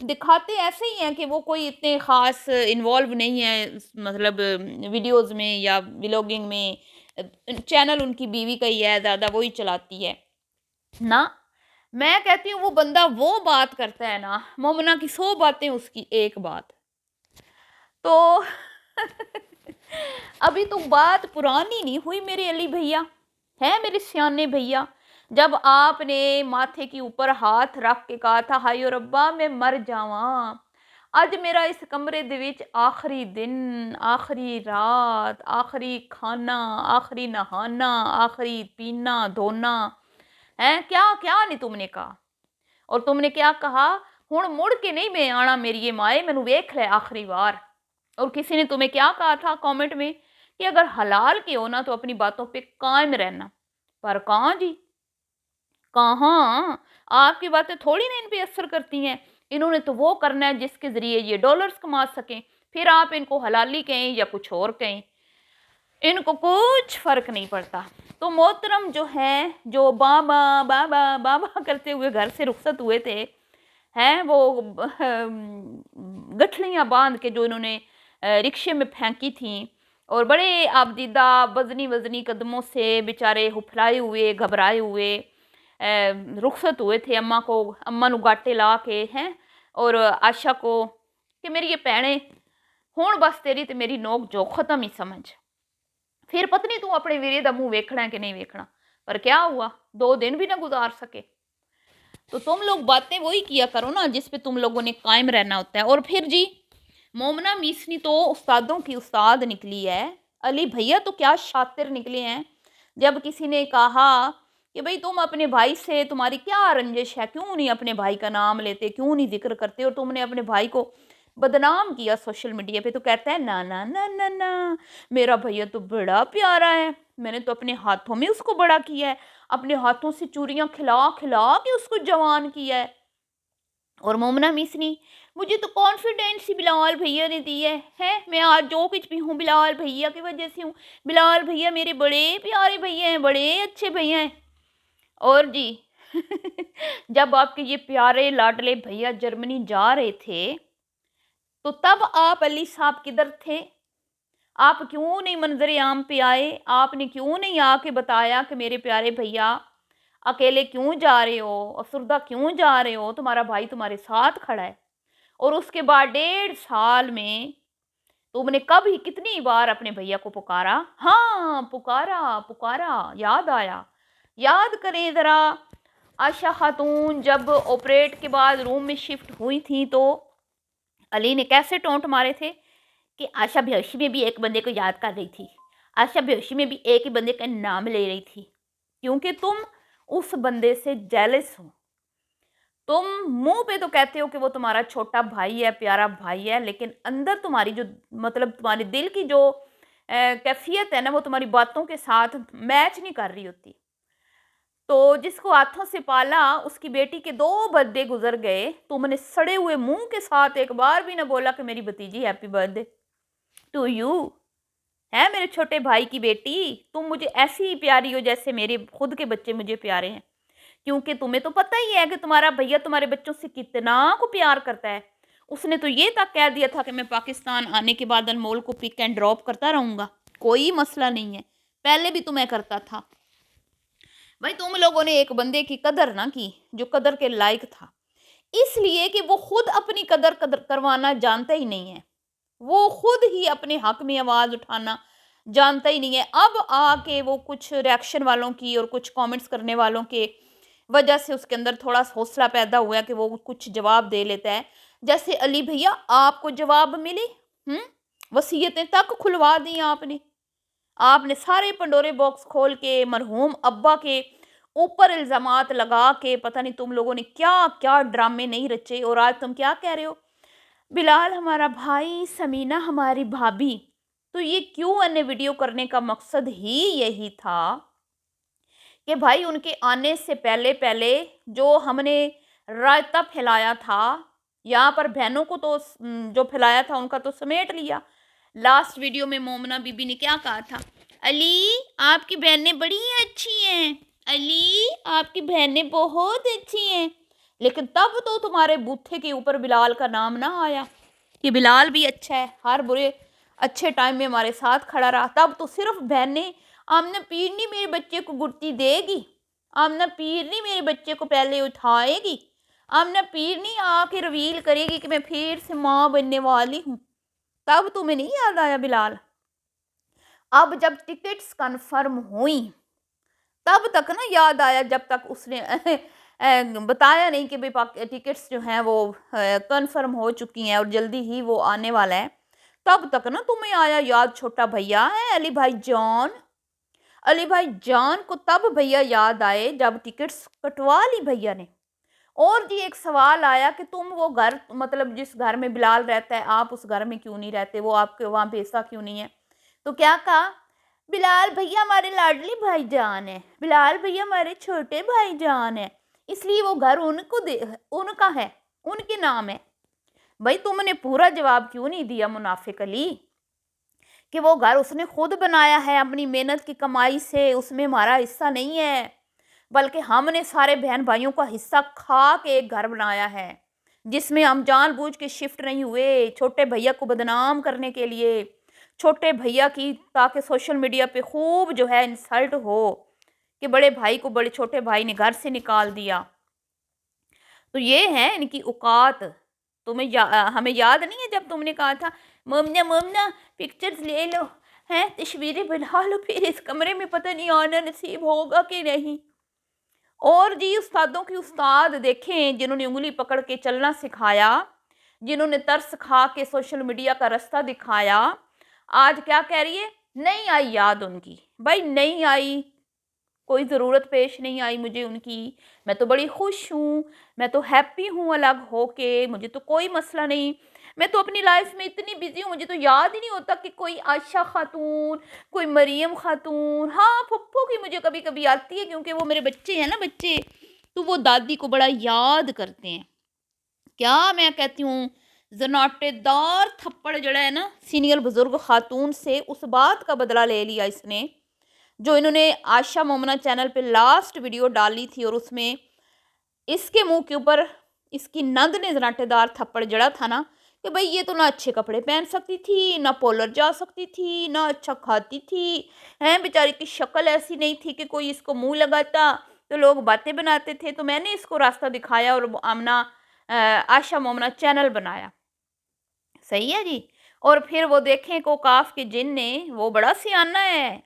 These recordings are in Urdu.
دکھاتے ایسے ہی ہیں کہ وہ کوئی اتنے خاص انوالو نہیں ہے مطلب ویڈیوز میں یا ولاگنگ میں، چینل ان کی بیوی کا ہی ہے، زیادہ وہی چلاتی ہے نا۔ میں کہتی ہوں وہ بندہ وہ بات کرتا ہے نا، مومنہ کی 100 باتیں اس کی ایک بات، تو ابھی تو بات پرانی نہیں ہوئی میرے علی بھیا، ہے میرے سیانے بھیا، جب آپ نے ماتھے کے اوپر ہاتھ رکھ کے کہا تھا ہائیو ربا میں مر جاواں، اج میرا اس کمرے دے وچ آخری دن، آخری رات، آخری کھانا، آخری نہانا، آخری پینا دھونا ہے، کیا کیا نہیں تم نے کہا، اور تم نے کیا کہا، ہن مڑ کے نہیں میں آنا میری مائے، مینوں ویکھ لے آخری بار۔ اور کسی نے تمہیں کیا کہا تھا کامنٹ میں کہ اگر حلال کے ہو نا تو اپنی باتوں پہ قائم رہنا، پر کہاں جی، کہاں، آپ کی باتیں تھوڑی نا ان پہ اثر کرتی ہیں، انہوں نے تو وہ کرنا ہے جس کے ذریعے یہ ڈالرز کما سکیں، پھر آپ ان کو حلالی کہیں یا کچھ اور کہیں، ان کو کچھ فرق نہیں پڑتا۔ تو محترم جو ہیں، جو بابا بابا بابا کرتے ہوئے گھر سے رخصت ہوئے تھے، ہیں وہ گٹھلیاں باندھ کے جو انہوں نے رکشے میں پھینکی تھیں، اور بڑے آبدیدہ وزنی وزنی قدموں سے بیچارے ہپھلائے ہوئے گھبرائے ہوئے رخصت ہوئے تھے، اماں نو گاٹے لا کے ہیں، اور آشا کو کہ میری یہ بھیڑیں ہون بس تیری تے میری نوک جو ختم ہی سمجھ، پھر پتنی تو اپنے ویرے دا منہ ویکھنا ہے کہ نہیں ویکھنا، پر کیا ہوا، 2 دن بھی نہ گزار سکے۔ تو تم لوگ باتیں وہی کیا کرو نا جس پہ تم لوگوں نے قائم رہنا ہوتا ہے۔ اور پھر جی مومنہ میسنی تو استادوں کی استاد نکلی ہے، علی بھیا تو کیا شاطر نکلے ہیں، جب کسی نے کہا کہ بھئی تم اپنے بھائی سے تمہاری کیا رنجش ہے، کیوں نہیں اپنے بھائی کا نام لیتے، کیوں نہیں ذکر کرتے، اور تم نے اپنے بھائی کو بدنام کیا سوشل میڈیا پہ، تو کہتا ہے نا نا نا نا نا میرا بھیا تو بڑا پیارا ہے، میں نے تو اپنے ہاتھوں میں اس کو بڑا کیا ہے، اپنے ہاتھوں سے چوریاں کھلا کھلا کے اس کو جوان کیا ہے۔ اور مومنہ میسنی مجھے تو کانفیڈینس ہی بلال بھیا نے دی ہے میں آج جو کچھ بھی ہوں بلال بھیا کی وجہ سے ہوں، بلال بھیا میرے بڑے پیارے بھیا ہیں، بڑے اچھے بھیا ہیں۔ اور جی جب آپ کے یہ پیارے لاڈلے بھیا جرمنی جا رہے تھے تو تب آپ علی صاحب کدھر تھے، آپ کیوں نہیں منظر عام پہ آئے، آپ نے کیوں نہیں آ کے بتایا کہ میرے پیارے بھیا اکیلے کیوں جا رہے ہو، افسردہ کیوں جا رہے ہو، تمہارا بھائی تمہارے ساتھ کھڑا ہے۔ اور اس کے بعد 1.5 سال میں تم نے کبھی کتنی بار اپنے بھیا کو پکارا، ہاں پکارا پکارا، یاد آیا، یاد کریں ذرا، عائشہ خاتون جب آپریٹ کے بعد روم میں شفٹ ہوئی تھیں تو علی نے کیسے ٹونٹ مارے تھے کہ عائشہ بیہوشی میں بھی ایک بندے کو یاد کر رہی تھی، عائشہ بیہوشی میں بھی ایک ہی بندے کا نام لے رہی تھی، کیونکہ تم اس بندے سے جیلس ہو، تم منہ پہ تو کہتے ہو کہ وہ تمہارا چھوٹا بھائی ہے، پیارا بھائی ہے، لیکن اندر تمہاری جو مطلب تمہارے دل کی جو کیفیت ہے نا وہ تمہاری باتوں کے ساتھ میچ نہیں کر رہی ہوتی۔ تو جس کو ہاتھوں سے پالا اس کی بیٹی کے 2 برتھ ڈے گزر گئے، تم نے سڑے ہوئے منہ کے ساتھ ایک بار بھی نہ بولا کہ میری بھتیجی happy birthday to you, ہے میرے چھوٹے بھائی کی بیٹی، تم مجھے ایسی ہی پیاری ہو جیسے میرے خود کے بچے مجھے پیارے ہیں، کیونکہ تمہیں تو پتہ ہی ہے کہ تمہارا بھیا تمہارے بچوں سے کتنا کو پیار کرتا ہے، اس نے تو یہ تک کہہ دیا تھا کہ میں پاکستان آنے کے بعد انمول کو پک اینڈ ڈراپ کرتا رہوں گا، کوئی مسئلہ نہیں ہے، پہلے بھی تمہیں کرتا تھا۔ بھائی تم لوگوں نے ایک بندے کی قدر نہ کی جو قدر کے لائق تھا، اس لیے کہ وہ خود اپنی قدر کروانا جانتا ہی نہیں ہے، وہ خود ہی اپنے حق میں آواز اٹھانا جانتا ہی نہیں ہے۔ اب آ کے وہ کچھ ریاکشن والوں کی اور کچھ کامنٹس کرنے والوں کے وجہ سے اس کے اندر تھوڑا حوصلہ پیدا ہوا ہے کہ وہ کچھ جواب دے لیتا ہے، جیسے علی بھیا آپ کو جواب ملے، وصیتیں تک کھلوا دی آپ نے سارے پنڈورے باکس کھول کے مرحوم ابا کے اوپر الزامات لگا کے پتہ نہیں تم لوگوں نے کیا کیا ڈرامے نہیں رچے، اور آج تم کیا کہہ رہے ہو، بلال ہمارا بھائی، سمینہ ہماری بھابھی، تو یہ کیوں نے ویڈیو کرنے کا مقصد ہی یہی تھا کہ بھائی ان کے آنے سے پہلے پہلے جو ہم نے رائتہ پھیلایا تھا یہاں پر بہنوں کو تو جو پھیلایا تھا ان کا تو سمیٹ لیا۔ لاسٹ ویڈیو میں مومنہ بی بی نے کیا کہا تھا، علی آپ کی بہنیں بڑی اچھی ہیں، علی آپ کی بہنیں بہت اچھی ہیں، لیکن تب تو تمہارے بوتھے کے اوپر بلال کا نام نہ آیا کہ بلال بھی اچھا ہے، ہر برے اچھے ٹائم میں ہمارے ساتھ کھڑا رہا۔ تب تو صرف بہنیں آمنہ پیرنی میرے بچے کو گڑتی دے گی، آمنہ پیرنی میرے بچے کو پہلے اٹھائے گی، آمنہ پیرنی آ کے رویل کرے گی کہ میں پھر سے ماں بننے والی ہوں۔ تب تمہیں نہیں یاد آیا بلال؟ اب جب ٹکٹس کنفرم ہوئیں تب تک نا یاد آیا، جب تک اس نے بتایا نہیں کہ ٹکٹس جو ہیں وہ کنفرم ہو چکی ہیں اور جلدی ہی وہ آنے والا ہے، تب تک نا تمہیں آیا یاد چھوٹا بھیا ہے علی بھائی جان۔ علی بھائی جان کو تب بھیا یاد آئے جب ٹکٹس کٹوا لی بھیا نے۔ اور جی ایک سوال آیا کہ تم وہ گھر، مطلب جس گھر میں بلال رہتا ہے، آپ اس گھر میں کیوں نہیں رہتے، وہ آپ کے وہاں بھیجتا کیوں نہیں ہے؟ تو کیا کہا؟ بلال بھیا ہمارے لاڈلی بھائی جان ہے، بلال بھیا ہمارے چھوٹے بھائی جان ہے، اس لیے وہ گھر ان کا ہے، ان کے نام ہے۔ بھائی تم نے پورا جواب کیوں نہیں دیا منافق علی کہ وہ گھر اس نے خود بنایا ہے اپنی محنت کی کمائی سے، اس میں ہمارا حصہ نہیں ہے، بلکہ ہم نے سارے بہن بھائیوں کا حصہ کھا کے ایک گھر بنایا ہے جس میں ہم جان بوجھ کے شفٹ نہیں ہوئے چھوٹے بھیا کو بدنام کرنے کے لیے، چھوٹے بھیا کی تاکہ سوشل میڈیا پہ خوب جو ہے انسلٹ ہو کہ بڑے بھائی کو بڑے چھوٹے بھائی نے گھر سے نکال دیا۔ تو یہ ہے ان کی اوقات۔ ہمیں یاد نہیں ہے جب تم نے کہا تھا مومنہ پکچرز لے لو ہیں، تصویریں بنا لو، پھر اس کمرے میں پتہ نہیں آنا نصیب ہوگا کہ نہیں۔ اور جی استادوں کی استاد دیکھیں جنہوں نے انگلی پکڑ کے چلنا سکھایا، جنہوں نے ترس کھا کے سوشل میڈیا کا رستہ دکھایا، آج کیا کہہ رہی ہے؟ نہیں آئی یاد ان کی۔ بھائی نہیں آئی، کوئی ضرورت پیش نہیں آئی مجھے ان کی، میں تو بڑی خوش ہوں، میں تو ہیپی ہوں الگ ہو کے، مجھے تو کوئی مسئلہ نہیں، میں تو اپنی لائف میں اتنی بزی ہوں، مجھے تو یاد ہی نہیں ہوتا کہ کوئی عائشہ خاتون، کوئی مریم خاتون، ہاں پھپھو کی مجھے کبھی کبھی آتی ہے کیونکہ وہ میرے بچے ہیں نا بچے، تو وہ دادی کو بڑا یاد کرتے ہیں۔ کیا میں کہتی ہوں، زناٹے دار تھپڑ جڑا ہے نا سینئر بزرگ خاتون سے، اس بات کا بدلہ لے لیا اس نے جو انہوں نے عائشہ مومنہ چینل پہ لاسٹ ویڈیو ڈالی تھی، اور اس میں اس کے منہ کے اوپر اس کی نند نے زناٹے دار تھپڑ جڑا تھا نا کہ بھئی یہ تو نہ اچھے کپڑے پہن سکتی تھی، نہ پولر جا سکتی تھی، نہ اچھا کھاتی تھی، بیچاری کی شکل ایسی نہیں تھی کہ کوئی اس کو منہ لگاتا تو لوگ باتیں بناتے تھے، تو میں نے اس کو راستہ دکھایا اور آمنہ عائشہ مومنہ چینل بنایا۔ صحیح ہے جی۔ اور پھر وہ دیکھیں کوکاف کے جن نے، وہ بڑا سیانہ ہے،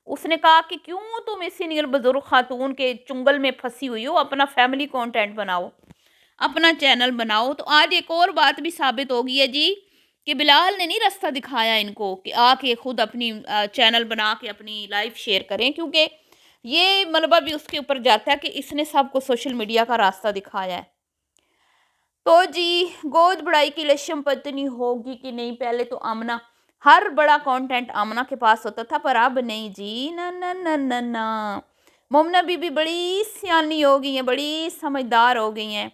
اس نے کہا کہ کیوں تم اس سینئر بزرگ خاتون کے چنگل میں پھنسی ہوئی ہو، اپنا فیملی کانٹینٹ بناؤ، اپنا چینل بناؤ۔ تو آج ایک اور بات بھی ثابت ہو گئی ہے جی کہ بلال نے نہیں راستہ دکھایا ان کو کہ آ کے خود اپنی چینل بنا کے اپنی لائف شیئر کریں، کیونکہ یہ ملبہ بھی اس کے اوپر جاتا ہے کہ اس نے سب کو سوشل میڈیا کا راستہ دکھایا ہے۔ تو جی گود بڑائی کی لشم پتنی ہوگی کہ نہیں، پہلے تو آمنہ ہر بڑا کانٹینٹ آمنہ کے پاس ہوتا تھا، پر اب نہیں جی، نہ نہ نہ نہ نہ، مومنہ بی بی بڑی سیانی ہو گئی ہیں، بڑی سمجھدار ہو گئی ہیں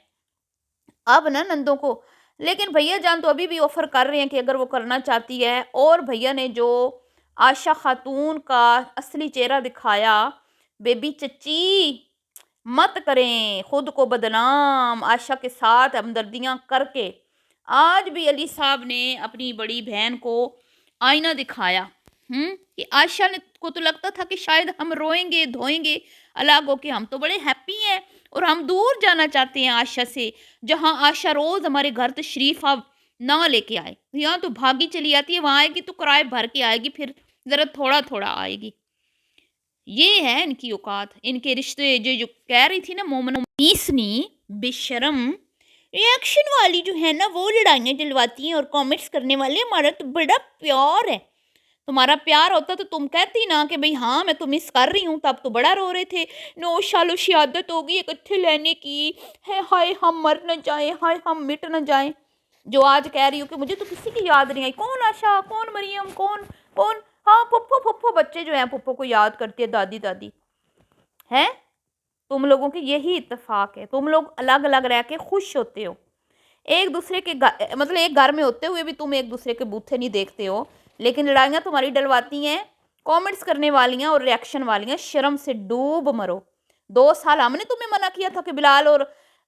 اب نا نندوں کو۔ لیکن بھیا جان تو ابھی بھی آفر کر رہے ہیں کہ اگر وہ کرنا چاہتی ہے، اور بھیا نے جو عائشہ خاتون کا اصلی چہرہ دکھایا، بیبی چچی مت کریں خود کو بدنام عائشہ کے ساتھ ہمدردیاں کر کے۔ آج بھی علی صاحب نے اپنی بڑی بہن کو آئینہ دکھایا کہ عائشہ کو تو لگتا تھا کہ شاید ہم روئیں گے دھوئیں گے الگ ہو کے، ہم تو بڑے ہیپی ہیں اور ہم دور جانا چاہتے ہیں عائشہ سے، جہاں عائشہ روز ہمارے گھر تشریف اب نہ لے کے آئے، یہاں تو بھاگی چلی آتی ہے، وہاں آئے گی تو کرائے بھر کے آئے گی، پھر ذرا تھوڑا تھوڑا آئے گی۔ یہ ہے ان کی اوقات، ان کے رشتے جو کہہ رہی تھی نا مومنہ میسنی بے شرم ریاکشن والی جو ہے نا، وہ لڑائیاں جلواتی ہیں اور کامنٹس کرنے والے، ہمارا تو بڑا پیار ہے، تمہارا پیار ہوتا تو تم کہتی نا کہ بھئی ہاں میں تو مس کر رہی ہوں، تب تو بڑا رو رہے تھے، نو شالو شہادت ہوگی اکٹھے لینے کی ہے، ہائے ہم مر نہ جائیں، ہائے ہم مٹ نہ جائیں، جو آج کہہ رہی ہوں کہ مجھے تو کسی کی یاد نہیں آئی، کون عائشہ، کون مریم، کون ہاں پھپھو بچے جو ہیں پھپھو کو یاد کرتے ہیں، دادی ہیں، تم لوگوں کے یہی اتفاق ہے، تم لوگ الگ الگ رہ کے خوش ہوتے ہو، ایک دوسرے کے مطلب ایک گھر میں ہوتے ہوئے بھی تم ایک دوسرے کے بوتھے نہیں دیکھتے ہو، لیکن لڑائیاں تمہاری ڈلواتی ہیں کامنٹس کرنے والیاں اور ریاکشن والیاں، شرم سے ڈوب مرو۔ 2 سال ہم نے تمہیں منع کیا تھا کہ بلال اور